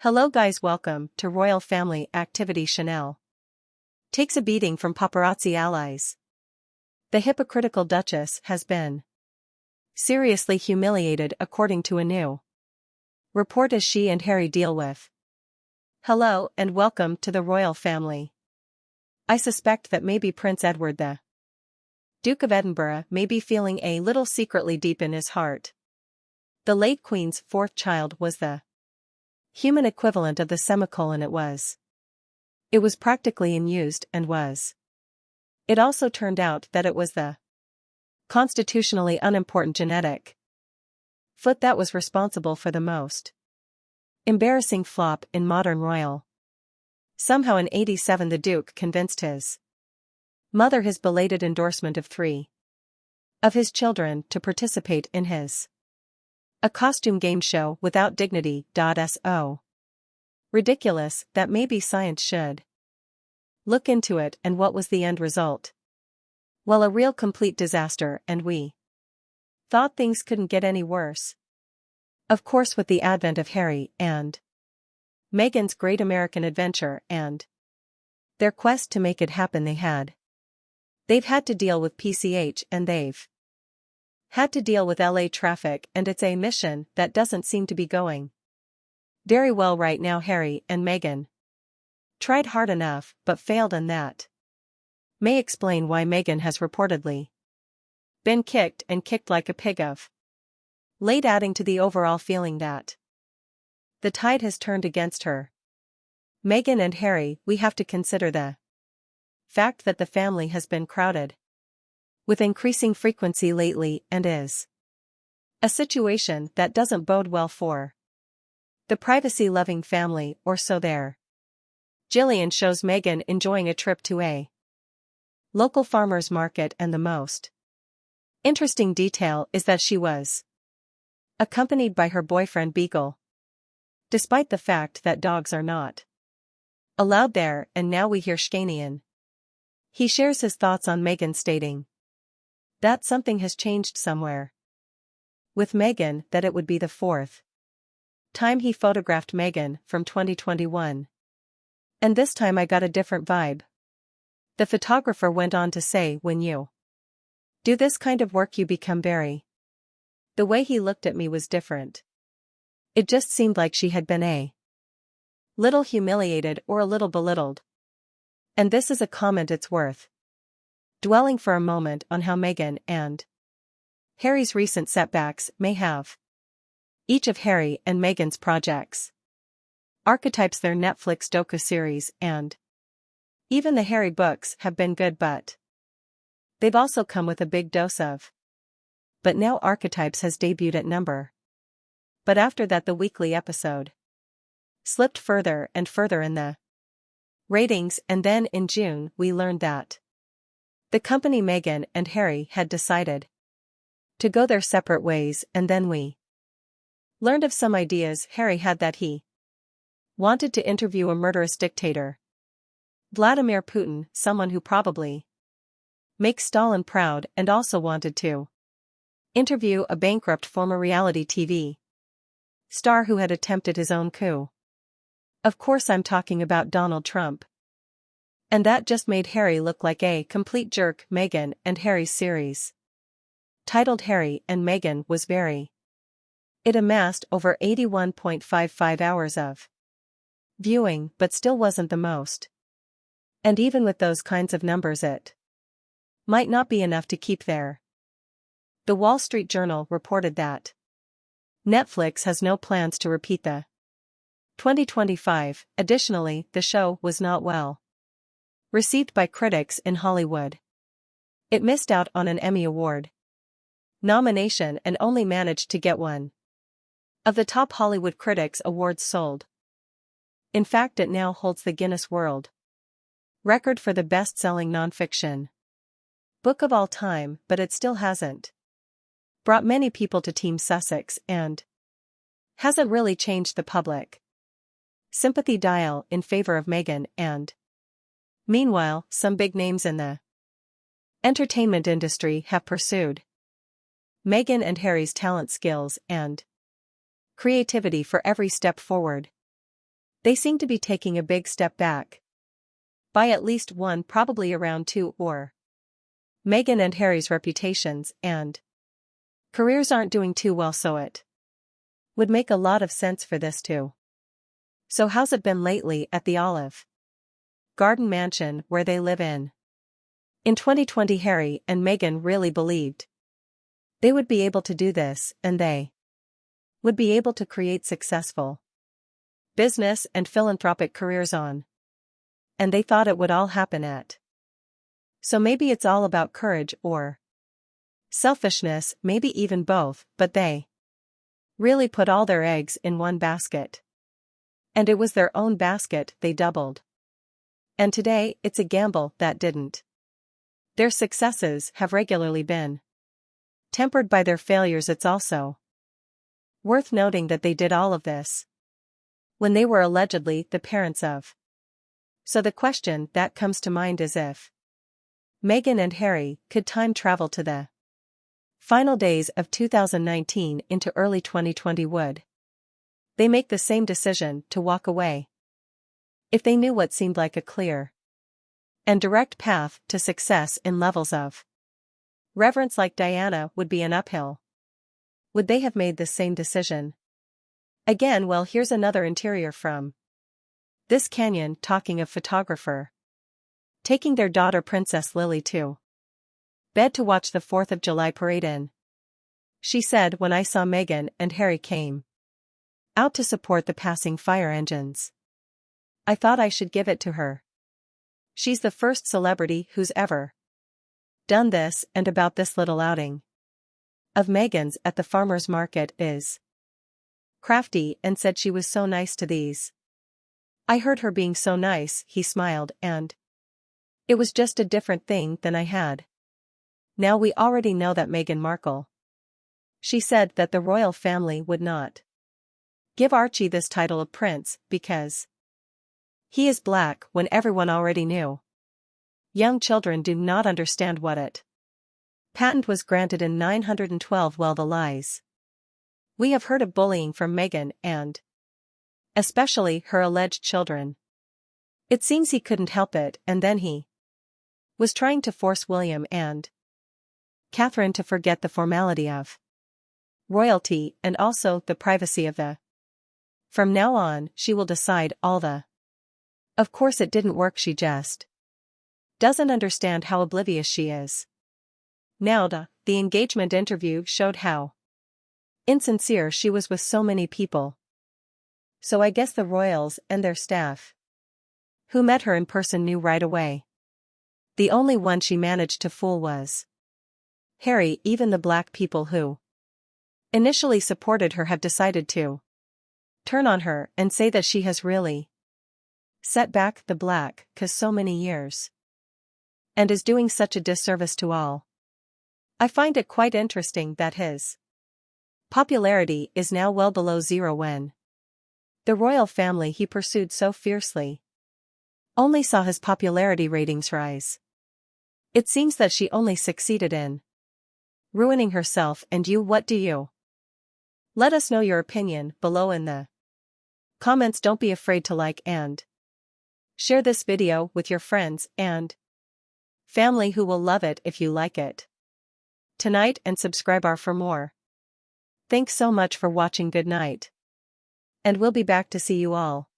Hello guys, welcome to Royal Family Activity. Chanel takes a beating from paparazzi allies. The hypocritical Duchess has been seriously humiliated according to a new report as she and Harry deal with. Hello and welcome to the royal family. I suspect that maybe Prince Edward the Duke of Edinburgh may be feeling a little secretly deep in his heart. The late Queen's fourth child was the human equivalent of the semicolon. It was practically unused and was. It also turned out that it was the constitutionally unimportant genetic foot that was responsible for the most embarrassing flop in modern royal. Somehow in '87 the Duke convinced his mother, his belated endorsement of 3 of his children, to participate in a costume game show without dignity. So ridiculous that maybe science should look into it. And what was the end result? Well, a real complete disaster, and we thought things couldn't get any worse. Of course, with the advent of Harry and Meghan's great American adventure and their quest to make it happen, they've had to deal with PCH, and they've had to deal with LA traffic, and it's a mission that doesn't seem to be going very well right now. Harry and Meghan tried hard enough but failed, and that may explain why Meghan has reportedly been kicked and kicked like a pig of late, adding to the overall feeling that the tide has turned against her. Meghan and Harry, we have to consider the fact that the family has been crowded with increasing frequency lately, and is a situation that doesn't bode well for the privacy-loving family, or so there. Jillian shows Meghan enjoying a trip to a local farmer's market, and the most interesting detail is that she was accompanied by her boyfriend Beagle, despite the fact that dogs are not allowed there. And now we hear Shkanian. He shares his thoughts on Meghan, stating that something has changed somewhere with Meghan, that it would be the 4th time he photographed Meghan from 2021. And this time I got a different vibe. The photographer went on to say, when you do this kind of work you become very. The way he looked at me was different. It just seemed like she had been a little humiliated or a little belittled. And this is a comment it's worth dwelling for a moment on how Meghan and Harry's recent setbacks may have each of Harry and Meghan's projects, Archetypes, their Netflix docu-series, and even the Harry books have been good, but they've also come with a big dose of. But now Archetypes has debuted at number. But after that the weekly episode slipped further and further in the ratings, and then in June we learned that the company, Meghan and Harry, had decided to go their separate ways, and then we learned of some ideas Harry had that he wanted to interview a murderous dictator, Vladimir Putin, someone who probably makes Stalin proud, and also wanted to interview a bankrupt former reality TV star who had attempted his own coup. Of course, I'm talking about Donald Trump. And that just made Harry look like a complete jerk. Meghan and Harry's series, titled Harry and Meghan, was very. It amassed over 81.55 hours of viewing, but still wasn't the most. And even with those kinds of numbers, it might not be enough to keep there. The Wall Street Journal reported that Netflix has no plans to repeat the 2025. Additionally, the show was not well received by critics in Hollywood. It missed out on an Emmy Award nomination and only managed to get one of the top Hollywood Critics Awards sold. In fact, it now holds the Guinness World Record for the best-selling nonfiction book of all time, but it still hasn't brought many people to Team Sussex and hasn't really changed the public sympathy dial in favor of Meghan. And meanwhile, some big names in the entertainment industry have pursued Meghan and Harry's talent, skills, and creativity for every step forward. They seem to be taking a big step back. By at least one, probably around two or. Meghan and Harry's reputations and careers aren't doing too well, so it would make a lot of sense for this too. So how's it been lately at the Olive Garden mansion where they live in? In 2020, Harry and Meghan really believed they would be able to do this, and they would be able to create successful business and philanthropic careers on. And they thought it would all happen at. So maybe it's all about courage or selfishness, maybe even both, but they really put all their eggs in one basket. And it was their own basket they doubled. And today, it's a gamble that didn't. Their successes have regularly been tempered by their failures. It's also worth noting that they did all of this when they were allegedly the parents of. So the question that comes to mind is if Meghan and Harry could time travel to the final days of 2019 into early 2020, would they make the same decision to walk away? If they knew what seemed like a clear and direct path to success in levels of reverence like Diana would be an uphill, would they have made the same decision? Again, well, here's another interior from this canyon, talking of photographer taking their daughter Princess Lily to bed to watch the 4th of July parade in. She said, "When I saw Meghan and Harry came out to support the passing fire engines, I thought I should give it to her. She's the first celebrity who's ever done this, and about this little outing of Meghan's at the farmer's market is crafty, and said she was so nice to these. I heard her being so nice," he smiled, "and it was just a different thing than I had." Now we already know that Meghan Markle, she said that the royal family would not give Archie this title of prince because he is black, when everyone already knew. Young children do not understand what it patent was granted in 912. Well, the lies we have heard of bullying from Meghan and especially her alleged children. It seems he couldn't help it, and then he was trying to force William and Catherine to forget the formality of royalty and also the privacy of the. From now on, she will decide all the. Of course it didn't work, she just doesn't understand how oblivious she is. Now the engagement interview showed how insincere she was with so many people. So I guess the royals and their staff who met her in person knew right away. The only one she managed to fool was Harry. Even the black people who initially supported her have decided to turn on her and say that she has really set back the black cause so many years and is doing such a disservice to all. I find it quite interesting that his popularity is now well below zero when the royal family he pursued so fiercely only saw his popularity ratings rise. It seems that she only succeeded in ruining herself. And you, what do you? Let us know your opinion below in the comments. Don't be afraid to like and share this video with your friends and family who will love it if you like it tonight, and subscribe for more. Thanks so much for watching. Good night. And we'll be back to see you all